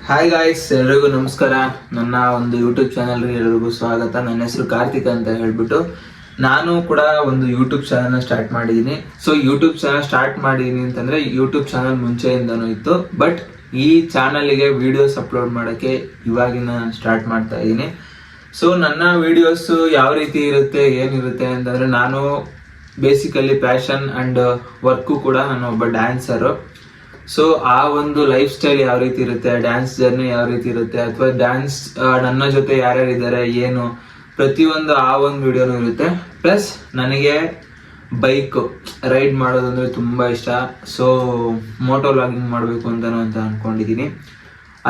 Hi guys, ಎಲ್ರಿಗೂ ನಮಸ್ಕಾರ. ನನ್ನ ಒಂದು ಯೂಟ್ಯೂಬ್ ಚಾನಲ್ಗೆ ಎಲ್ರಿಗೂ ಸ್ವಾಗತ. ನನ್ನ ಹೆಸರು ಕಾರ್ತಿಕ್ ಅಂತ ಹೇಳ್ಬಿಟ್ಟು ನಾನು ಕೂಡ ಒಂದು ಯೂಟ್ಯೂಬ್ ಚಾನಲ್ನ ಸ್ಟಾರ್ಟ್ ಮಾಡಿದ್ದೀನಿ. ಸೊ ಯೂಟ್ಯೂಬ್ ಚಾನಲ್ ಸ್ಟಾರ್ಟ್ ಮಾಡಿದ್ದೀನಿ ಅಂತಂದರೆ ಯೂಟ್ಯೂಬ್ ಚಾನಲ್ ಮುಂಚೆಯಿಂದನೂ ಇತ್ತು, ಬಟ್ ಈ ಚಾನಲ್ಗೆ ವಿಡಿಯೋಸ್ ಅಪ್ಲೋಡ್ ಮಾಡೋಕ್ಕೆ ಇವಾಗಿನ ನಾನು ಸ್ಟಾರ್ಟ್ ಮಾಡ್ತಾ ಇದ್ದೀನಿ. ಸೊ ನನ್ನ ವಿಡಿಯೋಸು ಯಾವ ರೀತಿ ಇರುತ್ತೆ ಏನಿರುತ್ತೆ ಅಂತಂದರೆ, ನಾನು ಬೇಸಿಕಲಿ ಪ್ಯಾಷನ್ ಆ್ಯಂಡ್ ವರ್ಕು ಕೂಡ ನಾನು ಒಬ್ಬ ಡ್ಯಾನ್ಸರು. ಸೊ ಆ ಒಂದು ಲೈಫ್ ಸ್ಟೈಲ್ ಯಾವ ರೀತಿ ಇರುತ್ತೆ, ಡ್ಯಾನ್ಸ್ ಜರ್ನಿ ಯಾವ ರೀತಿ ಇರುತ್ತೆ, ಅಥವಾ ಡ್ಯಾನ್ಸ್ ನನ್ನ ಜೊತೆ ಯಾರ್ಯಾರಿದ್ದಾರೆ ಏನು, ಪ್ರತಿಯೊಂದು ಆ ಒಂದು ವಿಡಿಯೋನೂ ಇರುತ್ತೆ. ಪ್ಲಸ್ ನನಗೆ ಬೈಕ್ ರೈಡ್ ಮಾಡೋದಂದ್ರೆ ತುಂಬ ಇಷ್ಟ. ಸೊ ಮೋಟೋ ವ್ಲಾಗಿಂಗ್ ಮಾಡಬೇಕು ಅಂತ ಅಂದ್ಕೊಂಡಿದ್ದೀನಿ.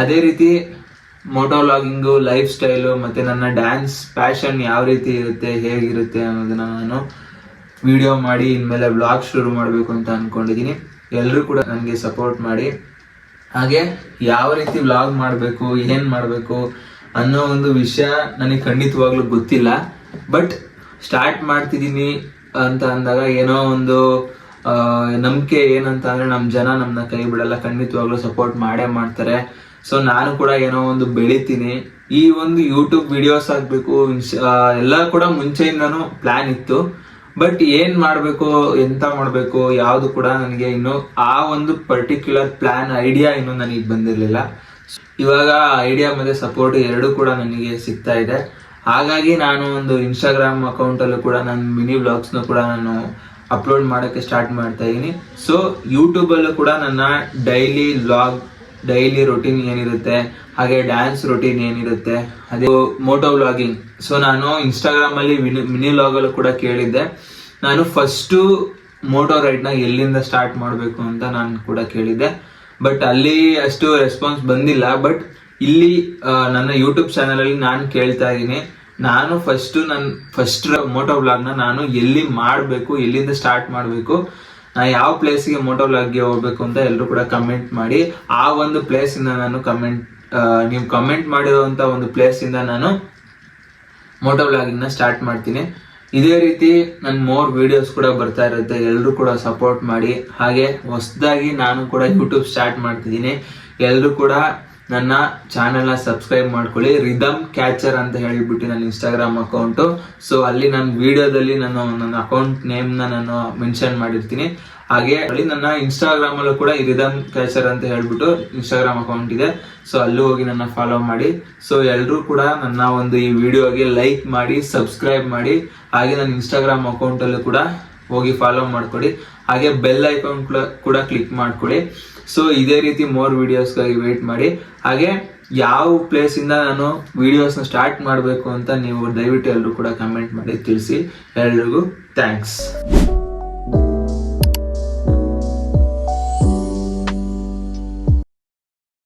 ಅದೇ ರೀತಿ ಮೋಟೋ ವ್ಲಾಗಿಂಗು, ಲೈಫ್ ಸ್ಟೈಲು ಮತ್ತು ನನ್ನ ಡ್ಯಾನ್ಸ್ ಪ್ಯಾಷನ್ ಯಾವ ರೀತಿ ಇರುತ್ತೆ ಹೇಗಿರುತ್ತೆ ಅನ್ನೋದನ್ನು ನಾನು ವಿಡಿಯೋ ಮಾಡಿ ಇನ್ಮೇಲೆ ವ್ಲಾಗ್ ಶುರು ಮಾಡಬೇಕು ಅಂತ ಅಂದ್ಕೊಂಡಿದ್ದೀನಿ. ಎಲ್ಲರೂ ಕೂಡ ನನಗೆ ಸಪೋರ್ಟ್ ಮಾಡಿ. ಹಾಗೆ ಯಾವ ರೀತಿ ವ್ಲಾಗ್ ಮಾಡಬೇಕು, ಏನು ಮಾಡಬೇಕು ಅನ್ನೋ ಒಂದು ವಿಷಯ ನನಗೆ ಖಂಡಿತವಾಗ್ಲೂ ಗೊತ್ತಿಲ್ಲ, ಬಟ್ ಸ್ಟಾರ್ಟ್ ಮಾಡ್ತಿದ್ದೀನಿ ಅಂತ ಅಂದಾಗ ಏನೋ ಒಂದು ನಂಬಿಕೆ ಏನಂತ ಅಂದರೆ, ನಮ್ಮ ಜನ ನಮ್ಮನ್ನ ಕೈ ಬಿಡಲ್ಲ, ಖಂಡಿತವಾಗ್ಲೂ ಸಪೋರ್ಟ್ ಮಾಡೇ ಮಾಡ್ತಾರೆ. ಸೊ ನಾನು ಕೂಡ ಏನೋ ಒಂದು ಬೆಳಿತೀನಿ. ಈ ಒಂದು ಯೂಟ್ಯೂಬ್ ವಿಡಿಯೋಸ್ ಆಗಬೇಕು ಎಲ್ಲ ಕೂಡ ಮುಂಚೆಯಿಂದನೂ ಪ್ಲ್ಯಾನ್ ಇತ್ತು, ಬಟ್ ಏನು ಮಾಡಬೇಕು, ಎಂತ ಮಾಡಬೇಕು ಯಾವುದು ಕೂಡ ನನಗೆ ಇನ್ನೂ ಆ ಒಂದು ಪರ್ಟಿಕ್ಯುಲರ್ ಪ್ಲ್ಯಾನ್ ಐಡಿಯಾ ಇನ್ನೂ ನನಗೆ ಬಂದಿರಲಿಲ್ಲ. ಇವಾಗ ಐಡಿಯಾ ಮತ್ತು ಸಪೋರ್ಟ್ ಎರಡೂ ಕೂಡ ನನಗೆ ಸಿಗ್ತಾ ಇದೆ. ಹಾಗಾಗಿ ನಾನು ಒಂದು ಇನ್ಸ್ಟಾಗ್ರಾಮ್ ಅಕೌಂಟಲ್ಲೂ ಕೂಡ ನಾನು ಮಿನಿ ವ್ಲಾಗ್ಸ್ನು ಕೂಡ ನಾನು ಅಪ್ಲೋಡ್ ಮಾಡೋಕ್ಕೆ ಸ್ಟಾರ್ಟ್ ಮಾಡ್ತಾ ಇದ್ದೀನಿ. ಸೊ ಯೂಟ್ಯೂಬಲ್ಲೂ ಕೂಡ ನನ್ನ ಡೈಲಿ ವ್ಲಾಗ್, ಡೈಲಿ ರೊಟೀನ್ ಏನಿರುತ್ತೆ, ಹಾಗೆ ಡ್ಯಾನ್ಸ್ ರೊಟೀನ್ ಏನಿರುತ್ತೆ, ಅದೇ ಮೋಟೋ ವ್ಲಾಗಿಂಗ್. ಸೊ ನಾನು ಇನ್ಸ್ಟಾಗ್ರಾಮಲ್ಲಿ ಮಿನಿ ವ್ಲಾಗಲ್ಲೂ ಕೂಡ ಕೇಳಿದ್ದೆ, ನಾನು ಫಸ್ಟು ಮೋಟೋ ರೈಡ್ನ ಎಲ್ಲಿಂದ ಸ್ಟಾರ್ಟ್ ಮಾಡಬೇಕು ಅಂತ ನಾನು ಕೂಡ ಕೇಳಿದ್ದೆ, ಬಟ್ ಅಲ್ಲಿ ಅಷ್ಟು ರೆಸ್ಪಾನ್ಸ್ ಬಂದಿಲ್ಲ. ಬಟ್ ಇಲ್ಲಿ ನನ್ನ ಯೂಟ್ಯೂಬ್ ಚಾನಲಲ್ಲಿ ನಾನು ಕೇಳ್ತಾ ಇದ್ದೀನಿ, ನಾನು ಫಸ್ಟ್ ಮೋಟೋ ವ್ಲಾಗ್ನ ನಾನು ಎಲ್ಲಿ ಮಾಡಬೇಕು, ಎಲ್ಲಿಂದ ಸ್ಟಾರ್ಟ್ ಮಾಡಬೇಕು, ನಾ ಯಾವ ಪ್ಲೇಸಿಗೆ ಮೋಟೋ ವ್ಲಾಗ್ಗೆ ಹೋಗ್ಬೇಕು ಅಂತ ಎಲ್ಲರೂ ಕೂಡ ಕಮೆಂಟ್ ಮಾಡಿ. ಆ ಒಂದು ಪ್ಲೇಸಿಂದ ನಾನು ನೀವು ಕಮೆಂಟ್ ಮಾಡಿರುವಂಥ ಒಂದು ಪ್ಲೇಸಿಂದ ನಾನು ಮೋಟೋ ವ್ಲಾಗಿಂಗ್ನ ಸ್ಟಾರ್ಟ್ ಮಾಡ್ತೀನಿ. ಇದೇ ರೀತಿ ನನ್ನ ಮೋರ್ ವಿಡಿಯೋಸ್ ಕೂಡ ಬರ್ತಾ ಇರುತ್ತೆ, ಎಲ್ಲರೂ ಕೂಡ ಸಪೋರ್ಟ್ ಮಾಡಿ. ಹಾಗೆ ಹೊಸದಾಗಿ ನಾನು ಕೂಡ ಯೂಟ್ಯೂಬ್ ಸ್ಟಾರ್ಟ್ ಮಾಡ್ತಿದ್ದೀನಿ, ಎಲ್ಲರೂ ಕೂಡ ನನ್ನ ಚಾನೆಲ್ನ ಸಬ್ಸ್ಕ್ರೈಬ್ ಮಾಡ್ಕೊಳ್ಳಿ. ರಿದಮ್ ಕ್ಯಾಚರ್ ಅಂತ ಹೇಳಿಬಿಟ್ಟು ನನ್ನ ಇನ್ಸ್ಟಾಗ್ರಾಮ್ ಅಕೌಂಟು. ಸೊ ಅಲ್ಲಿ ನನ್ನ ವಿಡಿಯೋದಲ್ಲಿ ನನ್ನ ಅಕೌಂಟ್ ನೇಮ್ನ ನಾನು ಮೆನ್ಷನ್ ಮಾಡಿರ್ತೀನಿ. ಹಾಗೆ ಅಲ್ಲಿ ನನ್ನ ಇನ್ಸ್ಟಾಗ್ರಾಮಲ್ಲೂ ಕೂಡ ಈ ರಿದಮ್ ಕ್ಯಾಚರ್ ಅಂತ ಹೇಳ್ಬಿಟ್ಟು ಇನ್ಸ್ಟಾಗ್ರಾಮ್ ಅಕೌಂಟ್ ಇದೆ. ಸೊ ಅಲ್ಲೂ ಹೋಗಿ ನನ್ನ ಫಾಲೋ ಮಾಡಿ. ಸೊ ಎಲ್ಲರೂ ಕೂಡ ನನ್ನ ಒಂದು ಈ ವಿಡಿಯೋಗೆ ಲೈಕ್ ಮಾಡಿ, ಸಬ್ಸ್ಕ್ರೈಬ್ ಮಾಡಿ. ಹಾಗೆ ನನ್ನ ಇನ್ಸ್ಟಾಗ್ರಾಮ್ ಅಕೌಂಟಲ್ಲೂ ಕೂಡ ಹೋಗಿ ಫಾಲೋ ಮಾಡ್ಕೊಳ್ಳಿ. ಹಾಗೆ ಬೆಲ್ ಐಕಾನ್ ಕೂಡ ಕ್ಲಿಕ್ ಮಾಡ್ಕೊಳ್ಳಿ. ಸೊ ಇದೇ ರೀತಿ ಮೋರ್ ವಿಡಿಯೋಸ್ಗಾಗಿ ವೇಟ್ ಮಾಡಿ. ಹಾಗೆ ಯಾವ ಪ್ಲೇಸಿಂದ ನಾನು ವಿಡಿಯೋಸ್ನ ಸ್ಟಾರ್ಟ್ ಮಾಡಬೇಕು ಅಂತ ನೀವು ದಯವಿಟ್ಟು ಎಲ್ಲರೂ ಕೂಡ ಕಮೆಂಟ್ ಮಾಡಿ ತಿಳಿಸಿ. ಎಲ್ರಿಗೂ ಥ್ಯಾಂಕ್ಸ್.